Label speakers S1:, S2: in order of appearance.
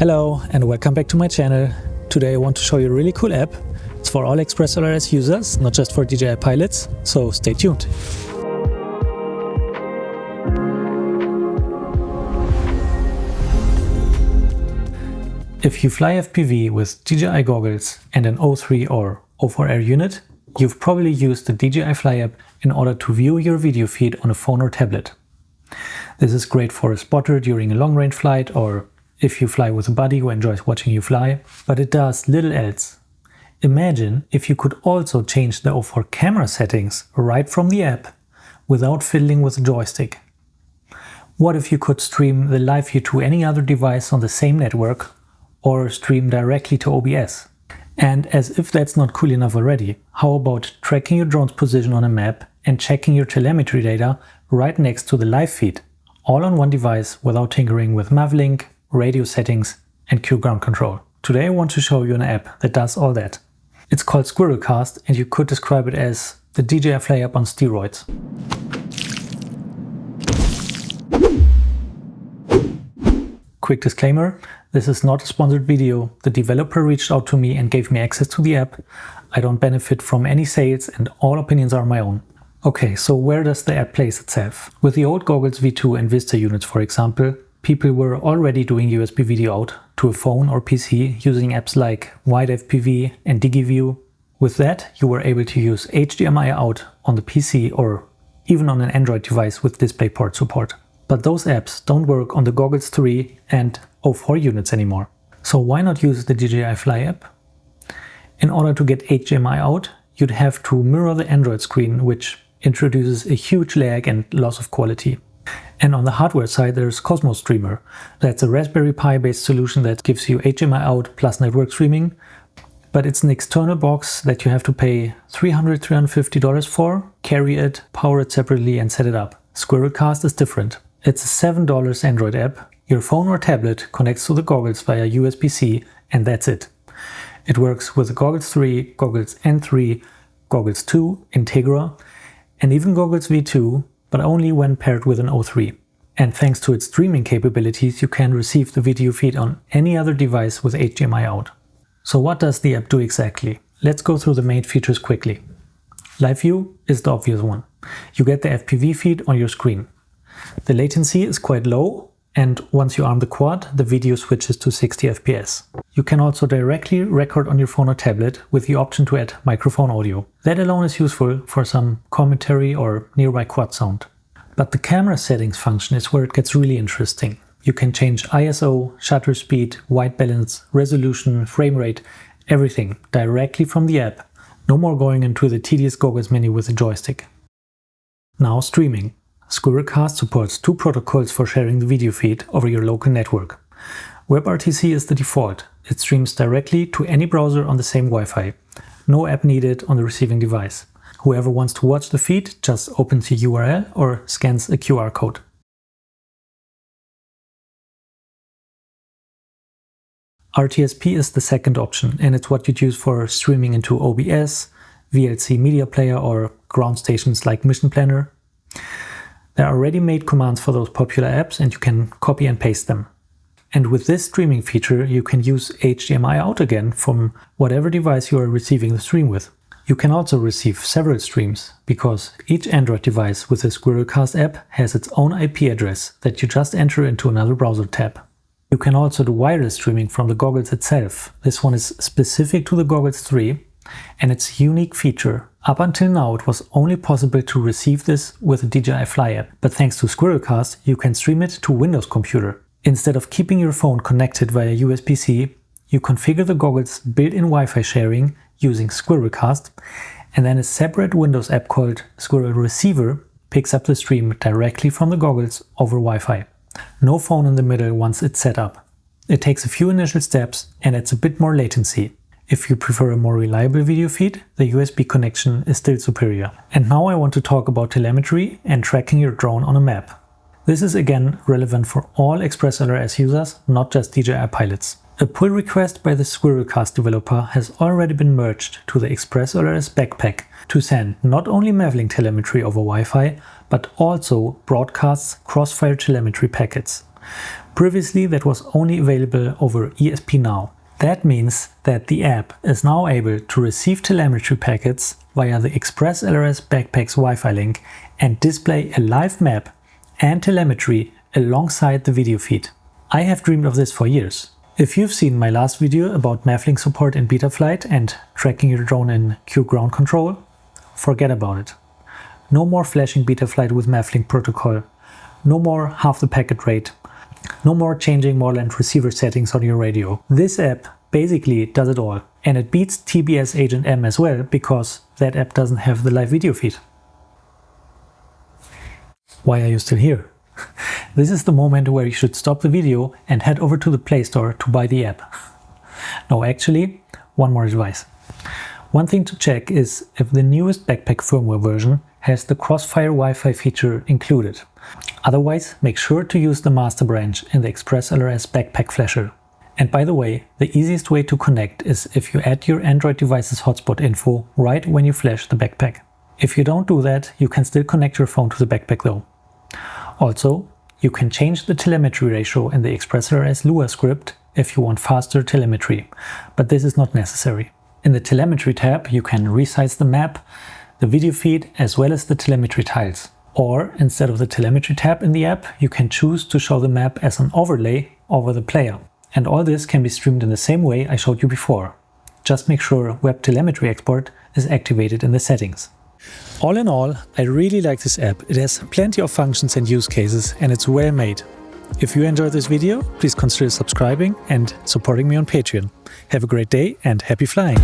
S1: Hello and welcome back to my channel. Today I want to show you a really cool app. It's for all ExpressLRS users, not just for DJI pilots, so stay tuned. If you fly FPV with DJI goggles and an O3 or O4R unit, you've probably used the DJI Fly app in order to view your video feed on a phone or tablet. This is great for a spotter during a long-range flight or if you fly with a buddy who enjoys watching you fly, but it does little else. Imagine if you could also change the O4 camera settings right from the app without fiddling with the joystick. What if you could stream the Liveview to any other device on the same network or stream directly to OBS? And as if that's not cool enough already, how about tracking your drone's position on a map and checking your telemetry data right next to the live feed, all on one device without tinkering with Mavlink, radio settings and Q ground control. Today I want to show you an app that does all that. It's called SquirrelCast and you could describe it as the DJI Fly app on steroids. Quick disclaimer, this is not a sponsored video. The developer reached out to me and gave me access to the app. I don't benefit from any sales and all opinions are my own. Okay, so where does the app place itself? With the old Goggles V2 and Vista units, for example, people were already doing USB video out to a phone or PC using apps like WiFi and DigiView. With that, you were able to use HDMI out on the PC or even on an Android device with DisplayPort support. But those apps don't work on the Goggles 3 and O4 units anymore. So why not use the DJI Fly app? In order to get HDMI out, you'd have to mirror the Android screen, which introduces a huge lag and loss of quality. And on the hardware side, there's Cosmos Streamer. That's a Raspberry Pi based solution that gives you HDMI out plus network streaming. But it's an external box that you have to pay $350 for, carry it, power it separately and set it up. SquirrelCast is different. It's a $7 Android app. Your phone or tablet connects to the goggles via USB-C and that's it. It works with the Goggles 3, Goggles N3, Goggles 2, Integra, and even Goggles V2, but only when paired with an O3. And thanks to its streaming capabilities, you can receive the video feed on any other device with HDMI out. So what does the app do exactly? Let's go through the main features quickly. Liveview is the obvious one. You get the FPV feed on your screen. The latency is quite low, and once you arm the quad, the video switches to 60 FPS. You can also directly record on your phone or tablet with the option to add microphone audio. That alone is useful for some commentary or nearby quad sound. But the camera settings function is where it gets really interesting. You can change ISO, shutter speed, white balance, resolution, frame rate, everything directly from the app. No more going into the tedious goggles menu with a joystick. Now streaming. SquirrelCast supports two protocols for sharing the video feed over your local network. WebRTC is the default. It streams directly to any browser on the same Wi-Fi. No app needed on the receiving device. Whoever wants to watch the feed just opens a URL or scans a QR code. RTSP is the second option and it's what you'd use for streaming into OBS, VLC Media Player or ground stations like Mission Planner. There are ready-made commands for those popular apps and you can copy and paste them. And with this streaming feature, you can use HDMI out again from whatever device you are receiving the stream with. You can also receive several streams because each Android device with the SquirrelCast app has its own IP address that you just enter into another browser tab. You can also do wireless streaming from the goggles itself. This one is specific to the Goggles 3 and it's a unique feature. Up until now, it was only possible to receive this with a DJI Fly app, but thanks to SquirrelCast, you can stream it to Windows computer. Instead of keeping your phone connected via USB-C, you configure the goggles' built-in Wi-Fi sharing using SquirrelCast, and then a separate Windows app called Squirrel Receiver picks up the stream directly from the goggles over Wi-Fi. No phone in the middle once it's set up. It takes a few initial steps and adds a bit more latency. If you prefer a more reliable video feed, the USB connection is still superior. And now I want to talk about telemetry and tracking your drone on a map. This is again relevant for all ExpressLRS users, not just DJI pilots. A pull request by the SquirrelCast developer has already been merged to the ExpressLRS backpack to send not only Mavlink telemetry over Wi-Fi, but also broadcasts cross-file telemetry packets. Previously that was only available over ESP now. That means that the app is now able to receive telemetry packets via the ExpressLRS Backpack's Wi-Fi link and display a live map and telemetry alongside the video feed. I have dreamed of this for years. If you've seen my last video about Mavlink support in beta flight and tracking your drone in Q ground control, forget about it. No more flashing beta flight with Mavlink protocol, no more half the packet rate, no more changing Moreland receiver settings on your radio. This app basically does it all, and it beats TBS Agent M as well because that app doesn't have the live video feed. Why are you still here? This is the moment where you should stop the video and head over to the Play Store to buy the app. No, actually, one more advice. One thing to check is if the newest Backpack firmware version has the Crossfire Wi-Fi feature included. Otherwise, make sure to use the master branch in the ExpressLRS Backpack Flasher. And by the way, the easiest way to connect is if you add your Android device's hotspot info right when you flash the backpack. If you don't do that, you can still connect your phone to the backpack though. Also, you can change the telemetry ratio in the ExpressLRS Lua script if you want faster telemetry, but this is not necessary. In the Telemetry tab, you can resize the map, the video feed, as well as the telemetry tiles. Or, instead of the Telemetry tab in the app, you can choose to show the map as an overlay over the player. And all this can be streamed in the same way I showed you before. Just make sure Web Telemetry Export is activated in the settings. All in all, I really like this app. It has plenty of functions and use cases, and it's well made. If you enjoyed this video, please consider subscribing and supporting me on Patreon. Have a great day and happy flying!